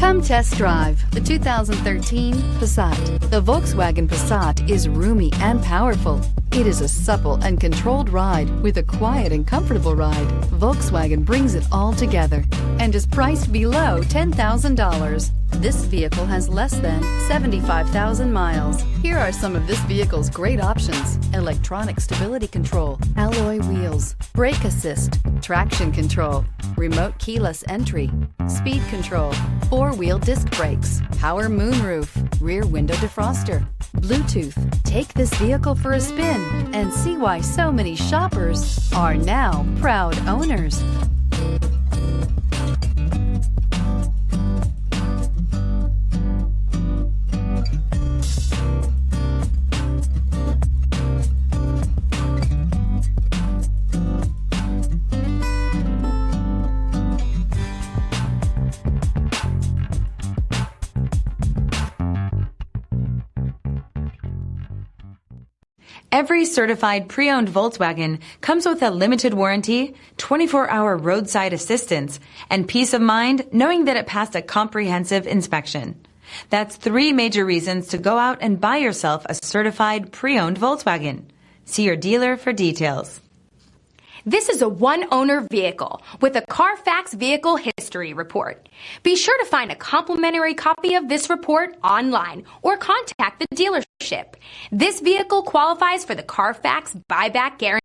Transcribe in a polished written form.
Come test drive the 2013 Passat. The Volkswagen Passat is roomy and powerful. It is a supple and controlled ride with a quiet and comfortable ride. Volkswagen brings it all together and is priced below $10,000. This vehicle has less than 75,000 miles. Here are some of this vehicle's great options: electronic stability control, alloy wheels, brake assist, traction control, remote keyless entry, speed control, four-wheel disc brakes, power moonroof, rear window defroster, Bluetooth. Take this vehicle for a spin and see why so many shoppers are now proud owners. Every certified pre-owned Volkswagen comes with a limited warranty, 24-hour roadside assistance, and peace of mind knowing that it passed a comprehensive inspection. That's 3 major reasons to go out and buy yourself a certified pre-owned Volkswagen. See your dealer for details. This is a one-owner vehicle with a CARFAX Vehicle History Report. Be sure to find a complimentary copy of this report online or contact the dealership. This vehicle qualifies for the CARFAX buyback guarantee.